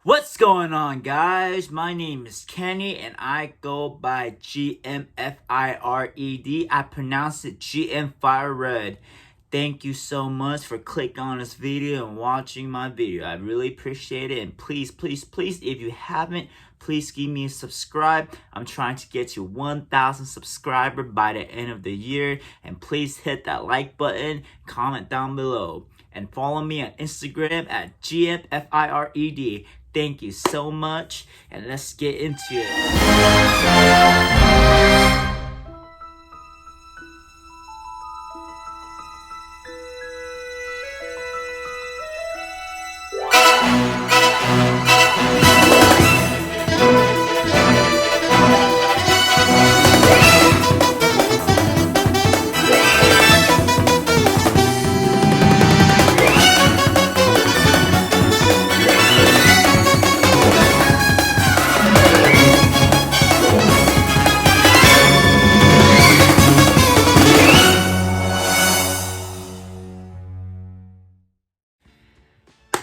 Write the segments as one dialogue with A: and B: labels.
A: What's going on, guys? My name is Kenny and I go by GMFIRED. I pronounce it GM Fire Red. Thank you so much for clicking on this video and watching my video. I really appreciate it. And please, if you haven't, please give me a subscribe. I'm trying to get to 1,000 subscribers by the end of the year. And please hit that like button, comment down below. And follow me on Instagram at GMFIRED. Thank you so much, and let's get into it.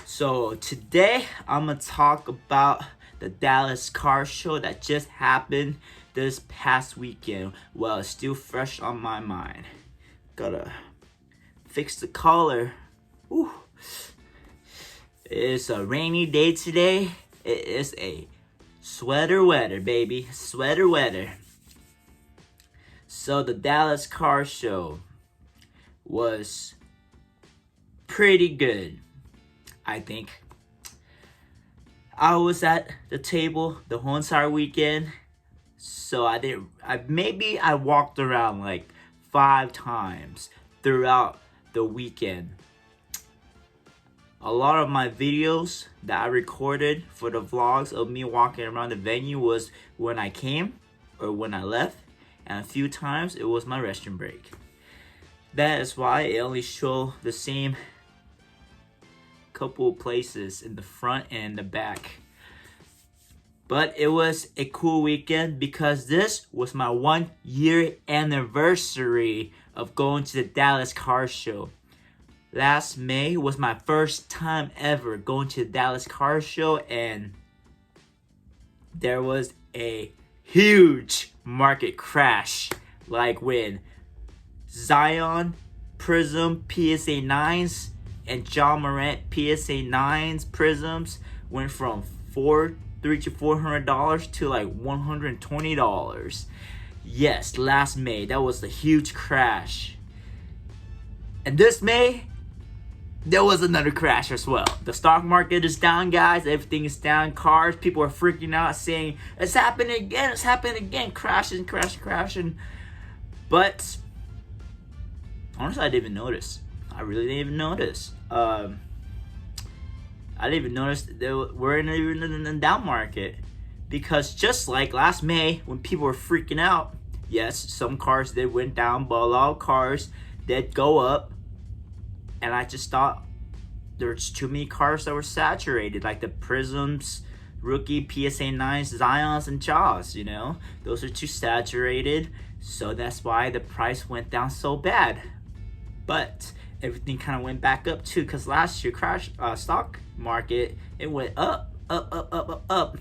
A: So today I'm gonna talk about the Dallas car show that just happened this past weekend. Well, it's still fresh on my mind. Gotta fix the collar. Whew. It's a rainy day today. It is a sweater weather, baby. Sweater weather. So the Dallas car show was pretty good, I think. I was at the table the whole entire weekend, so I walked around like 5 times throughout the weekend. A lot of my videos that I recorded for the vlogs of me walking around the venue was when I came or when I left, and a few times it was my restroom break. That is why it only showed the same couple of places in the front and the back. But it was a cool weekend because this was my 1-year anniversary of going to the Dallas car show. Last May was my first time ever going to the Dallas car show, and there was a huge market crash, like when Zion Prism PSA 9s and Ja Morant PSA 9s prisms went from $300 to $400 to like $120. Yes, last May, that was a huge crash. And this May, there was another crash as well. The stock market is down, guys. Everything is down. Cars, people are freaking out, saying, it's happening again, it's happening again. Crashing. But honestly, I didn't even notice. I really didn't even notice. I didn't even notice we're even in the down market. Because just like last May, when people were freaking out, yes, some cars did went down, but a lot of cars did go up. And I just thought there's too many cars that were saturated, like the Prisms, Rookie, PSA 9s, Zions, and Jaws, you know? Those are too saturated, so that's why the price went down so bad. But everything kind of went back up too, because last year stock market, it went up.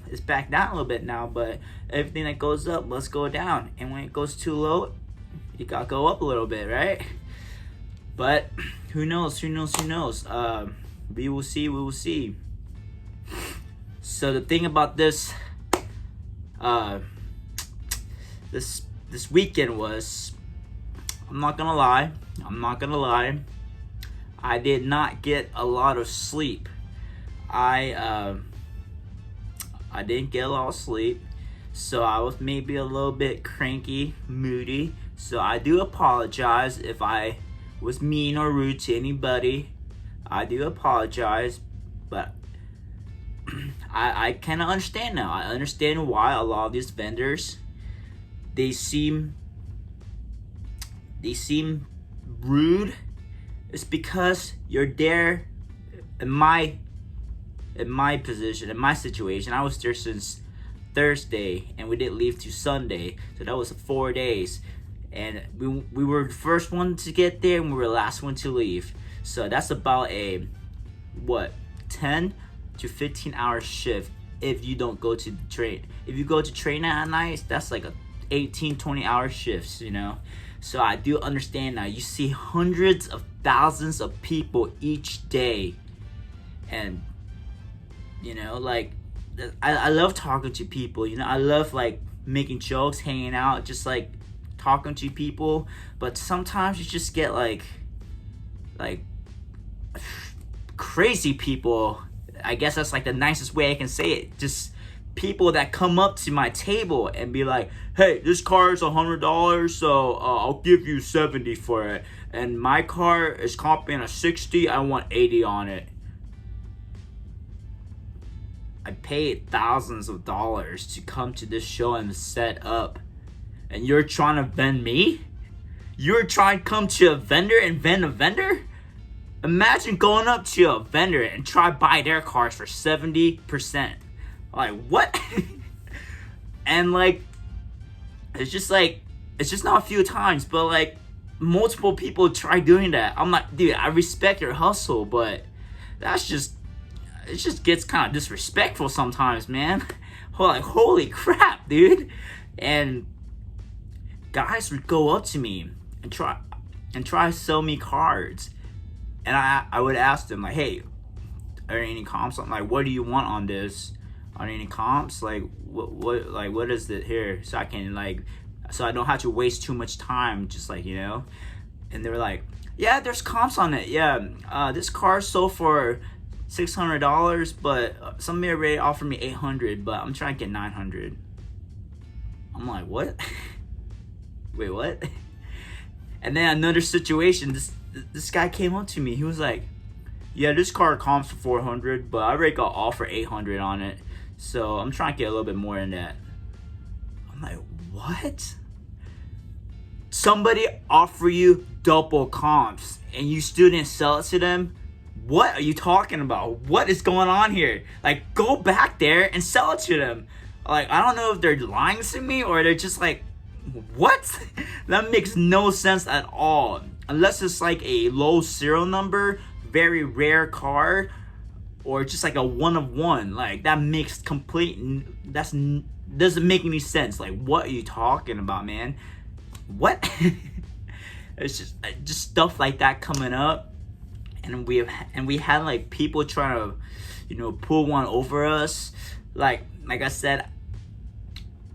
A: It's back down a little bit now, but everything that goes up must go down. And when it goes too low, you gotta go up a little bit, right? But who knows? We will see. So the thing about this this weekend was, I'm not gonna lie, I did not get a lot of sleep. I didn't get a lot of sleep, so I was maybe a little bit cranky, moody. So I do apologize if I was mean or rude to anybody. I do apologize, but I kind of understand now. I understand why a lot of these vendors, they seem rude. It's because you're there. In my position, in my situation, I was there since Thursday, and we didn't leave till Sunday, so that was 4 days. And we were the first one to get there, and we were the last one to leave. So that's about a 10 to 15-hour shift if you don't go to the train. If you go to train at night, that's like a 18, 20-hour shifts, you know. So I do understand now. You see hundreds of thousands of people each day, and you know, like I love talking to people. You know, I love like making jokes, hanging out, just like talking to people. But sometimes you just get like crazy people. I guess that's like the nicest way I can say it. Just people that come up to my table and be like, hey, this car is $100, so I'll give you 70 for it, and my car is comping a 60, I want 80 on it. I paid thousands of dollars to come to this show and set up, and you're trying to vend me? You're trying to come to a vendor and vend a vendor? Imagine going up to a vendor and try to buy their cars for 70%. Like, what? And like, it's just not a few times, but like multiple people try doing that. I'm like, dude, I respect your hustle, but it just gets kind of disrespectful sometimes, man. Like, holy crap, dude. And guys would go up to me and try to sell me cards, and I would ask them like, hey, are there any comps? I'm like, what do you want on this? Are there any comps? Like, what is it here? So I can so I don't have to waste too much time, just like, you know. And they were like, yeah, there's comps on it. Yeah, this car sold for $600, but somebody already offered me $800, but I'm trying to get $900. I'm like, what? Wait, what? And then another situation, this guy came up to me. He was like, yeah, this car comps for $400, but I already got offer $800 on it, so I'm trying to get a little bit more than that. I'm like, what? Somebody offer you double comps and you still didn't sell it to them? What are you talking about? What is going on here? Like, go back there and sell it to them. Like, I don't know if they're lying to me or they're just like, what? That makes no sense at all. Unless it's like a low serial number, very rare car, or just like a one of one. Like, that makes doesn't make any sense. Like, what are you talking about, man? What? It's just stuff like that coming up, and we had like people trying to, you know, pull one over us. Like I said,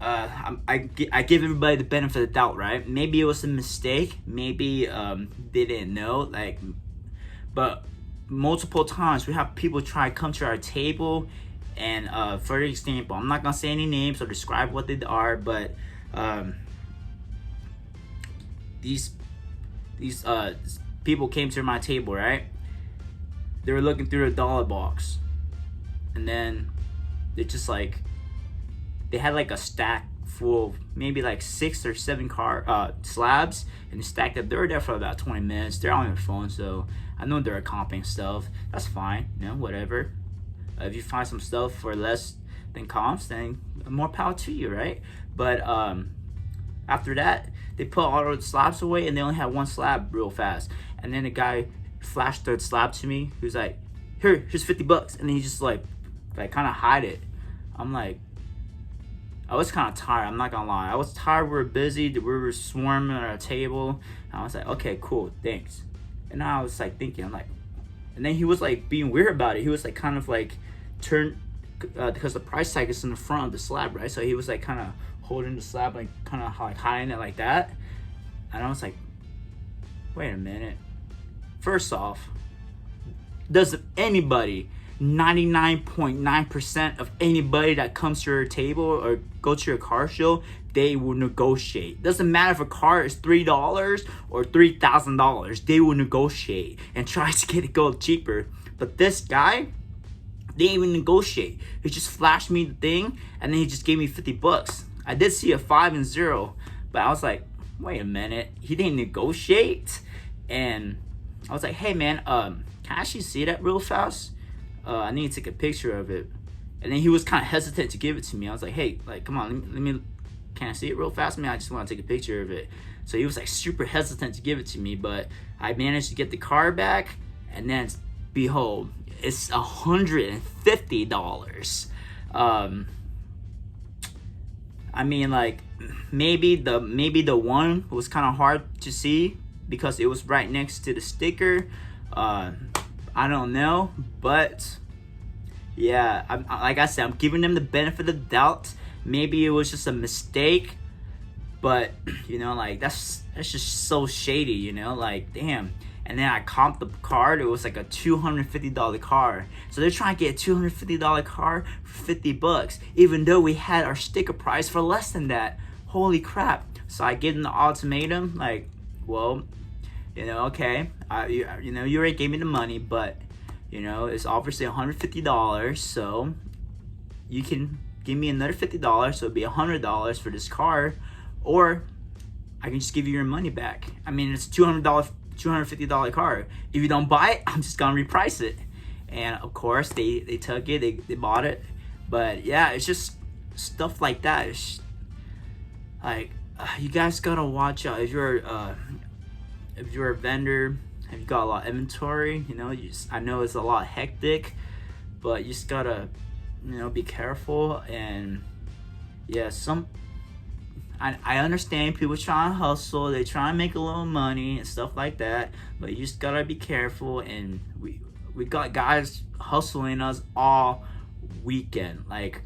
A: I give everybody the benefit of the doubt, right? Maybe it was a mistake. Maybe they didn't know. Like, but multiple times we have people try to come to our table, and for example, I'm not gonna say any names or describe what they are, but these people came to my table, right? They were looking through a dollar box, and then they just like, they had like a stack full of maybe like 6 or 7 car slabs, and they stacked up. They were there for about 20 minutes. They're on their phone, so I know they're comping stuff. That's fine, you know, whatever. If you find some stuff for less than comps, then more power to you, right? But after that, they put all the slabs away, and they only had one slab real fast. And then the guy flashed the slab to me. He was like, here's $50. And then he just like kind of hide it. I'm like, I was kind of tired, I'm not gonna lie. I was tired, we were busy, we were swarming at our table. And I was like, okay, cool, thanks. And I was like thinking, I'm like, and then he was like being weird about it. He was like kind of like because the price tag is in the front of the slab, right? So he was like kind of holding the slab, like kind of like hiding it like that. And I was like, wait a minute. First off, does anybody, 99.9% of anybody that comes to your table or go to your car show, they will negotiate. Doesn't matter if a car is $3 or $3,000, they will negotiate and try to get it go cheaper. But this guy, they didn't even negotiate. He just flashed me the thing, and then he just gave me $50. I did see a 5 and 0, but I was like, wait a minute, he didn't negotiate? And I was like, hey man, can I actually see that real fast? I need to take a picture of it. And then he was kind of hesitant to give it to me. I was like, hey, like, come on, let me can I see it real fast? Man, I just want to take a picture of it. So he was like super hesitant to give it to me, but I managed to get the car back, and then behold, it's $150. I mean, like, maybe the one was kind of hard to see because it was right next to the sticker. I don't know, but yeah, like I said, I'm giving them the benefit of the doubt. Maybe it was just a mistake, but you know, like that's just so shady, you know, like damn. And then I comped the card. It was like a $250 card. So they're trying to get a $250 card for $50, even though we had our sticker price for less than that. Holy crap! So I give them the ultimatum, like, well, you know, okay, you already gave me the money, but you know, it's obviously $150, so you can give me another $50, so it'd be $100 for this card, or I can just give you your money back. I mean, it's $250 card. If you don't buy it, I'm just gonna reprice it. And of course, they took it, they bought it. But yeah, it's just stuff like that. It's like you guys gotta watch out. If you're a vendor, if you got a lot of inventory, you know, I know it's a lot hectic, but you just gotta, you know, be careful. And yeah, I understand people trying to hustle, they try to make a little money and stuff like that, but you just gotta be careful. And we got guys hustling us all weekend. Like,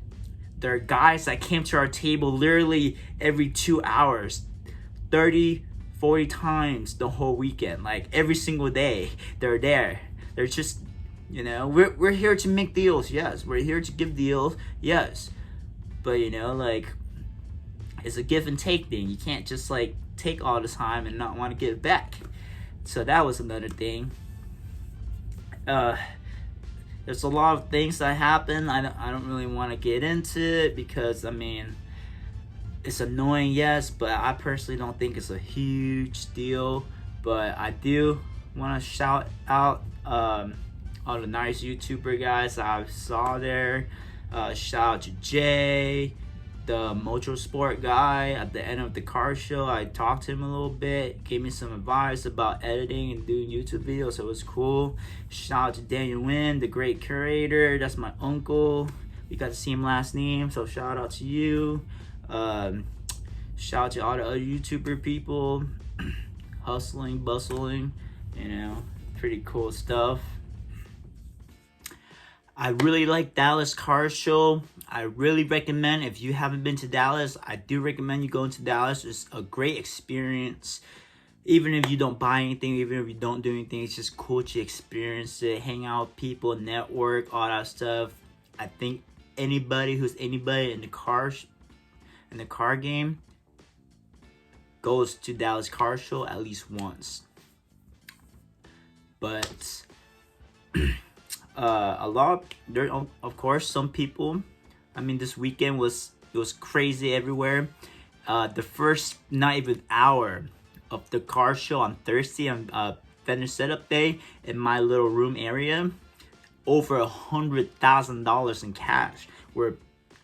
A: there are guys that came to our table literally every 2 hours, 30, 40 times the whole weekend. Like, every single day, they're there. They're just, you know, we're here to make deals, yes. We're here to give deals, yes. But, you know, like, it's a give and take thing. You can't just like take all the time and not want to give back. So that was another thing. There's a lot of things that happen. I don't really want to get into it because I mean, it's annoying, yes, but I personally don't think it's a huge deal. But I do want to shout out all the nice YouTuber guys I saw there. Shout out to Jay, the Motorsport guy. At the end of the car show, I talked to him a little bit, gave me some advice about editing and doing YouTube videos, so it was cool. Shout out to Daniel Wynn, the great curator. That's my uncle. We got the same last name, so shout out to you. Shout out to all the other YouTuber people hustling, bustling, you know, pretty cool stuff. I really like Dallas Car Show. I really recommend, if you haven't been to Dallas, I do recommend you going to Dallas. It's a great experience. Even if you don't buy anything, even if you don't do anything, it's just cool to experience it, hang out with people, network, all that stuff. I think anybody who's anybody in the car game goes to Dallas Car Show at least once. But there, of course, some people, I mean, this weekend was crazy everywhere. The first not even hour of the car show on Thursday, on vendor setup day, in my little room area, over $100,000 in cash were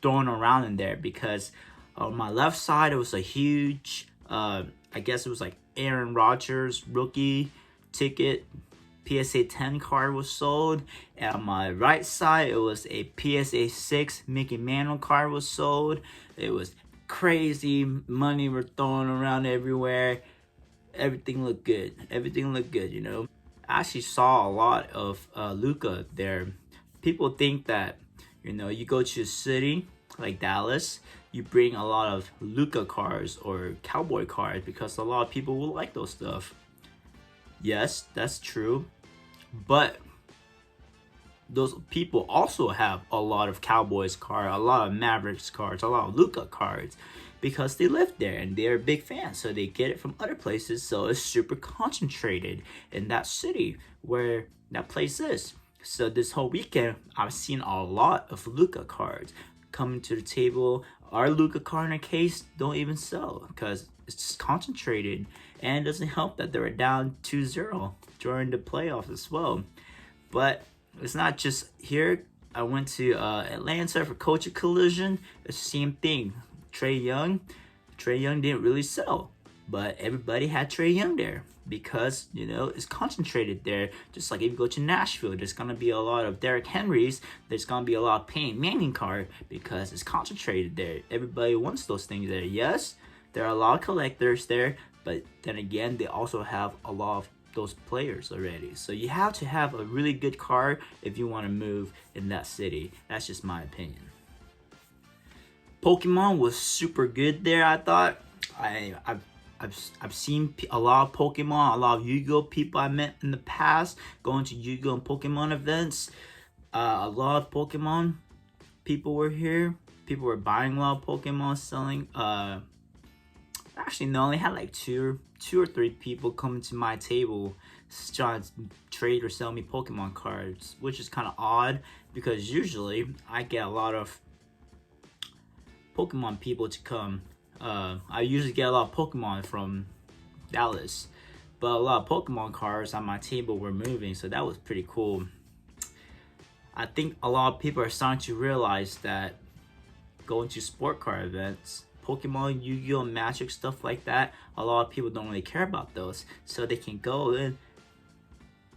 A: thrown around in there. Because on my left side, it was a huge, I guess it was like Aaron Rodgers rookie ticket PSA 10 card was sold, and on my right side it was a PSA 6 Mickey Mantle card was sold. It was crazy. Money were thrown around everywhere. Everything looked good. You know, I actually saw a lot of Luka there. People think that, you know, you go to a city like Dallas, you bring a lot of Luka cards or cowboy cards because a lot of people will like those stuff. Yes, that's true. But those people also have a lot of Cowboys cards, a lot of Mavericks cards, a lot of Luka cards, because they live there and they're big fans. So they get it from other places. So it's super concentrated in that city where that place is. So this whole weekend, I've seen a lot of Luka cards coming to the table. Our Luka card in a case don't even sell because it's just concentrated. And it doesn't help that they were down 2-0 during the playoffs as well. But it's not just here. I went to Atlanta for Culture Collision. It's the same thing. Trae Young didn't really sell. but everybody had Trae Young there because, it's concentrated there. Just like if you go to Nashville, there's going to be a lot of Derrick Henrys. There's going to be a lot of Peyton Manning card because it's concentrated there. Everybody wants those things there. Yes, there are a lot of collectors there, but then again, they also have a lot of those players already. So you have to have a really good card if you want to move in that city. That's just my opinion. Pokemon was super good there, I thought. I've seen a lot of Pokemon, a lot of Yu-Gi-Oh people I met in the past going to Yu-Gi-Oh and Pokemon events. A lot of Pokemon people were here. People were buying a lot of Pokemon, selling. Actually, no, I only had like two or three people coming to my table trying to trade or sell me Pokemon cards, which is kind of odd because usually I get a lot of Pokemon people to come. I usually get a lot of Pokemon from Dallas, but a lot of Pokemon cards on my table were moving, so that was pretty cool. I think a lot of people are starting to realize that going to sport card events, Pokemon, Yu-Gi-Oh, Magic, stuff like that, a lot of people don't really care about those, so they can go and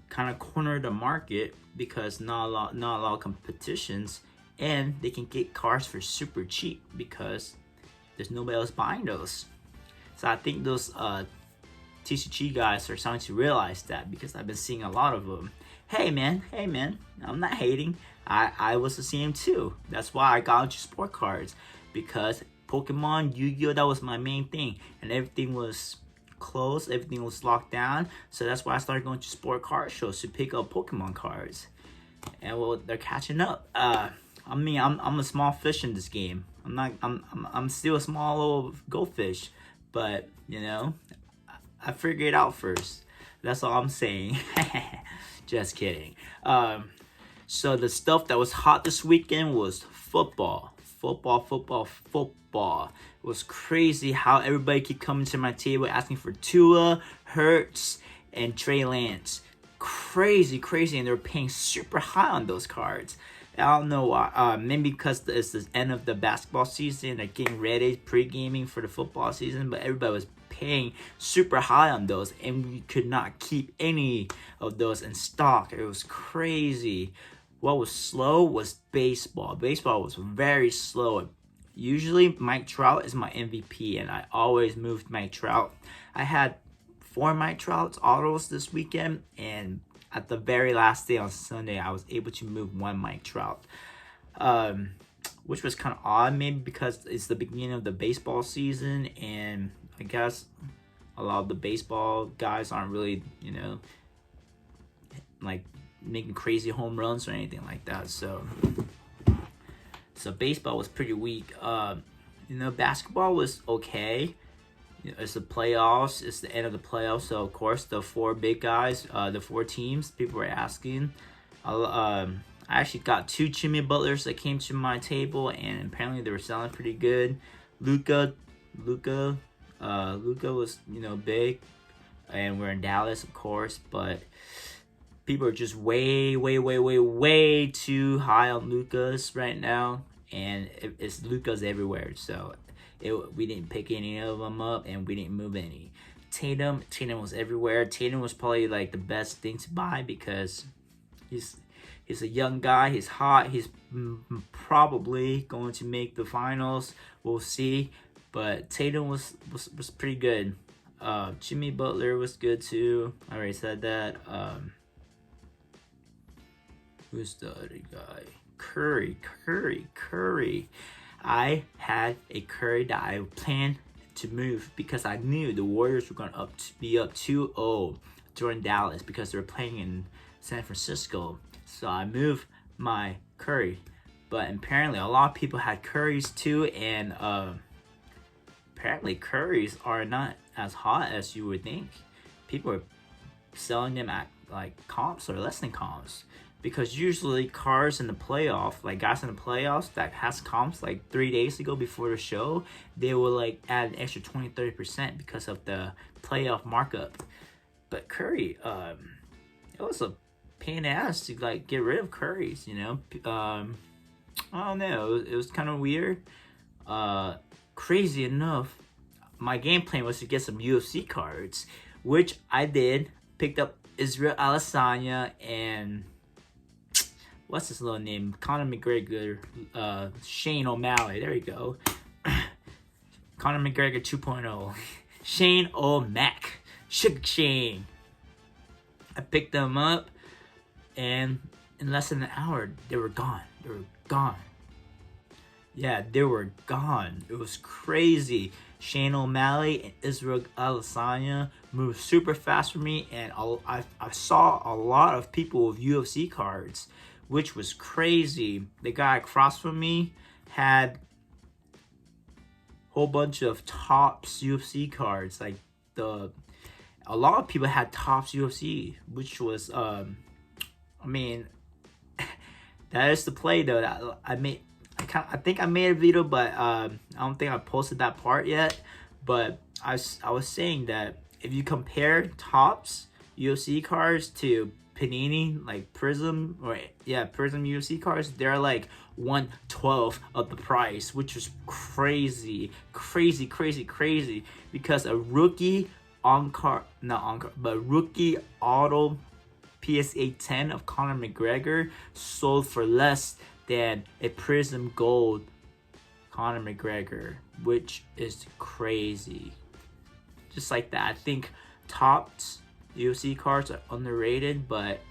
A: kind of corner the market because not a lot of competitions, and they can get cards for super cheap because there's nobody else buying those. So I think those TCG guys are starting to realize that because I've been seeing a lot of them. Hey man, I'm not hating. I was the same too. That's why I got into sport cards, because Pokemon, Yu-Gi-Oh, that was my main thing, and everything was closed, everything was locked down. So that's why I started going to sport card shows to pick up Pokemon cards. And well, they're catching up. I'm a small fish in this game. I'm still a small little goldfish, but I figured it out first. That's all I'm saying. Just kidding. So the stuff that was hot this weekend was football. It was crazy how everybody keep coming to my table asking for Tua, Hurts, and Trey Lance. Crazy, and they're paying super high on those cards. I don't know why. Maybe because it's the end of the basketball season, they're getting ready, pre-gaming for the football season, but everybody was paying super high on those, and we could not keep any of those in stock. It was crazy. What was slow was baseball. Baseball was very slow. Usually, Mike Trout is my MVP, and I always moved Mike Trout. I had 4 Mike Trout's autos this weekend, and at the very last day on Sunday, I was able to move 1 Mike Trout, which was kind of odd, maybe because it's the beginning of the baseball season, and I guess a lot of the baseball guys aren't really, like making crazy home runs or anything like that. So baseball was pretty weak. Basketball was okay. It's the playoffs. It's the end of the playoffs. So, of course, the 4 big guys, the 4 teams, people were asking. I actually got 2 Jimmy Butlers that came to my table, and apparently they were selling pretty good. Luka was, big, and we're in Dallas, of course, but people are just way too high on Lukas right now, and it's Lukas everywhere, so we didn't pick any of them up, and we didn't move any. Tatum was everywhere. Tatum was probably like the best thing to buy because he's a young guy. He's hot. He's probably going to make the finals. We'll see. But Tatum was pretty good. Jimmy Butler was good too. I already said that. Who's the other guy? Curry. I had a Curry that I planned to move because I knew the Warriors were going to be up 2-0 during Dallas because they were playing in San Francisco. So I moved my Curry. But apparently a lot of people had Currys too, and apparently Currys are not as hot as you would think. People are selling them at like comps or less than comps. Because usually cars in the playoff, like guys in the playoffs that has comps like 3 days ago before the show, they will like add an extra 20-30% because of the playoff markup. But Curry, it was a pain in the ass to like get rid of Currys, I don't know, it was kind of weird. Crazy enough, my game plan was to get some UFC cards, which I did. Picked up Israel Adesanya and what's his little name? Conor McGregor, Shane O'Malley. There you go. Conor McGregor 2.0. Shane O'Mac. Sugar Shane. I picked them up, and in less than an hour, they were gone. They were gone. Yeah, they were gone. It was crazy. Shane O'Malley and Israel Adesanya moved super fast for me, and I saw a lot of people with UFC cards, which was crazy. The guy across from me had a whole bunch of Topps UFC cards. Like a lot of people had Topps UFC, which was I mean, that is the play though. I think I made a video, but I don't think I posted that part yet. But I was saying that if you compare Topps UFC cards to Panini, like Prism, Prism UFC cards, they're like 1/12 of the price, which is crazy, because a rookie rookie auto PSA 10 of Conor McGregor sold for less than a Prism Gold Conor McGregor, which is crazy. Just like that, I think Topps UFC cards are underrated, but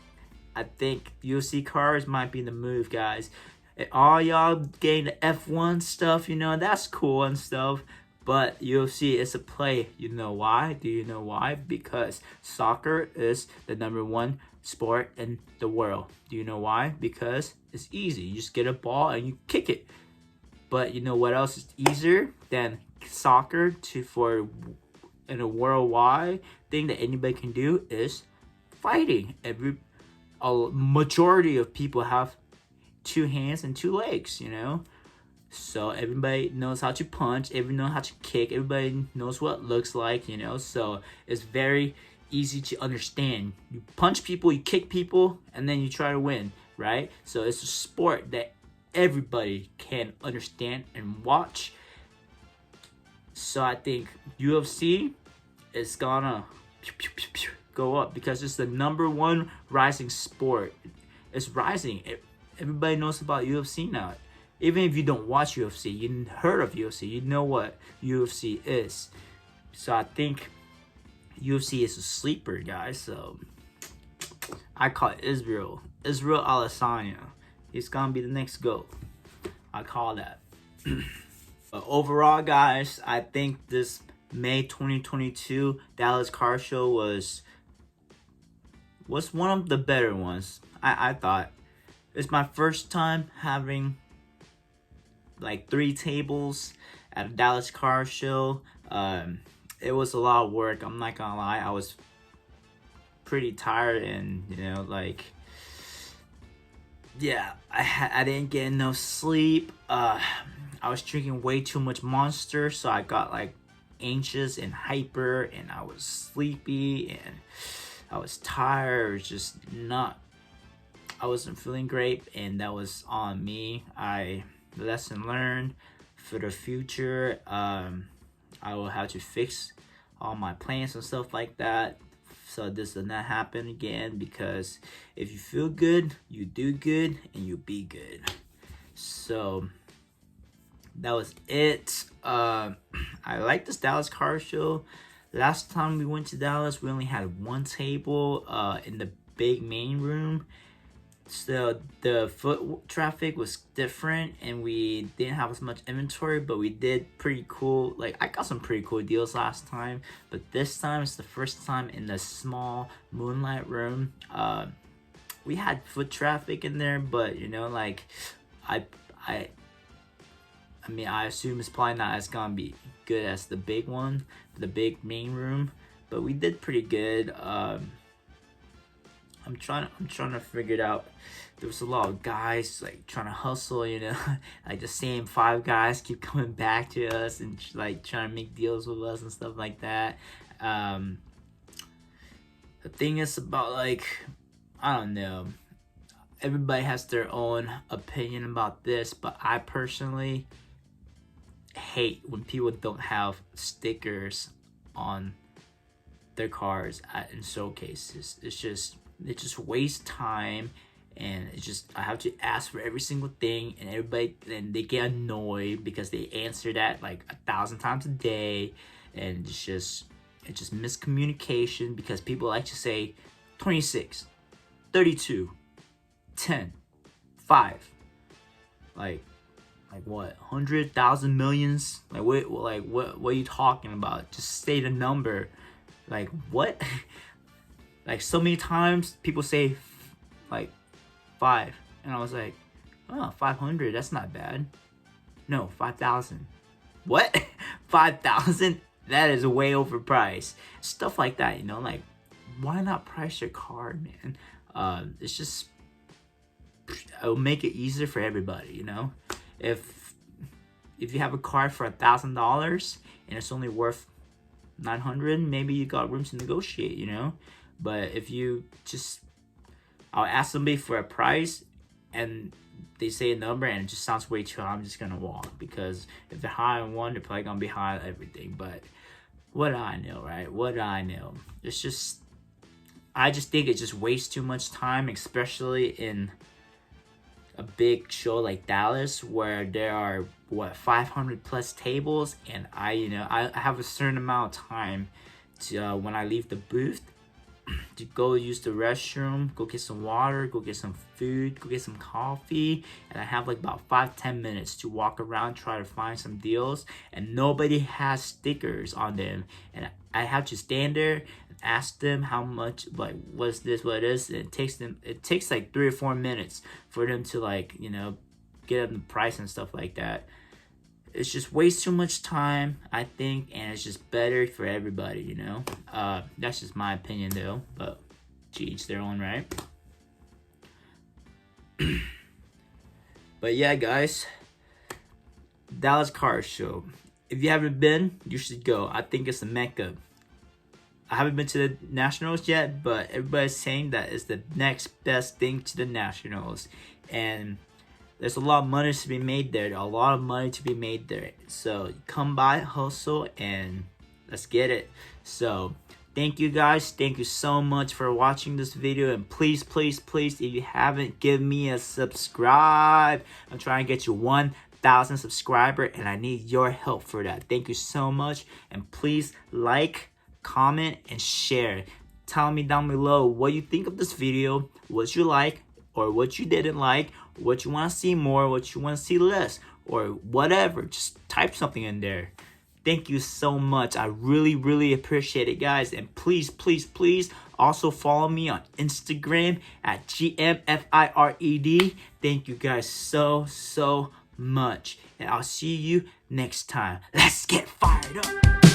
A: I think UFC cards might be the move, guys. And all y'all getting the F1 stuff, that's cool and stuff, but UFC is a play. You know why? Do you know why? Because soccer is the #1 sport in the world. Do you know why? Because it's easy. You just get a ball and you kick it. But you know what else is easier than soccer in a worldwide thing that anybody can do is fighting. A majority of people have 2 hands and 2 legs, So everybody knows how to punch, everybody knows how to kick, everybody knows what it looks like, So it's very easy to understand. You punch people, you kick people, and then you try to win, right? So it's a sport that everybody can understand and watch. So I think UFC is gonna go up because it's the #1 rising sport. It's rising. Everybody knows about UFC now. Even if you don't watch UFC, you heard of UFC, you know what UFC is. So I think UFC is a sleeper, guys. So I call it Israel Adesanya. He's gonna be the next GOAT. I call that. But overall, guys, I think this May 2022 Dallas Car Show was one of the better ones. I thought. It's my first time having like 3 tables at a Dallas Car Show. It was a lot of work. I'm not gonna lie. I was pretty tired, and I didn't get enough sleep. I was drinking way too much Monster, so I got like anxious and hyper, and I was sleepy, and I was tired. It was just I wasn't feeling great, and that was on me. Lesson learned for the future. I will have to fix all my plans and stuff like that, so this does not happen again. Because if you feel good, you do good, and you be good. So that was it. I like this Dallas Car Show. Last time we went to Dallas, we only had 1 table in the big main room. So the foot traffic was different, and we didn't have as much inventory, but we did pretty cool. Like, I got some pretty cool deals last time, but this time it's the first time in the small moonlight room. We had foot traffic in there, but I assume it's probably not as gonna be good as the big one, the big main room, but we did pretty good. I'm trying to figure it out. There was a lot of guys like trying to hustle, like the same 5 guys keep coming back to us and like trying to make deals with us and stuff like that. The thing is about I don't know. Everybody has their own opinion about this, but I personally hate when people don't have stickers on their cars in showcases. It just wastes time, and I have to ask for every single thing, and they get annoyed because they answer that like 1,000 times a day, and it's just miscommunication because people like to say 26, 32, 10, 5, like what, 100,000 millions? Like what are you talking about? Just say the number. Like what? Like so many times people say like 5, and I was like, oh, 500, that's not bad. No, 5,000. What? 5,000? That is way overpriced. Stuff like that, you know, like why not price your car, man? It's just, it'll make it easier for everybody, you know. If you have a car for $1,000 and it's only worth 900, maybe you got room to negotiate, you know. But if you just, I'll ask somebody for a price and they say a number and it just sounds way too high, I'm just gonna walk, because if they're high on one, they're probably gonna be high on everything. But what do I know, right? What do I know? I just think it just wastes too much time, especially in a big show like Dallas, where there are 500 plus tables, and I have a certain amount of time to when I leave the booth to go use the restroom, go get some water, go get some food, go get some coffee, and I have like about 5-10 minutes to walk around, try to find some deals, and nobody has stickers on them, and I have to stand there and ask them how much, like, what's this, what it is, and it takes like 3 or 4 minutes for them to, like, you know, get up the price and stuff like that. It's just wastes too much time, I think, and it's just better for everybody, you know. That's just my opinion, though, but to each their own, right? But yeah, guys, Dallas Car Show. If you haven't been, you should go. I think it's a mecca. I haven't been to the Nationals yet, but everybody's saying that it's the next best thing to the Nationals, and there's a lot of money to be made there. A lot of money to be made there. So come by, hustle, and let's get it. So thank you guys. Thank you so much for watching this video. And please, please, please, if you haven't, give me a subscribe. I'm trying to get you 1,000 subscribers, and I need your help for that. Thank you so much. And please like, comment, and share. Tell me down below what you think of this video, what you like or what you didn't like, what you want to see more, what you want to see less, or whatever. Just type something in there. Thank you so much. I really, really appreciate it, guys. And please, please, please also follow me on Instagram at GMFIRED. Thank you guys so, so much. And I'll see you next time. Let's get fired up.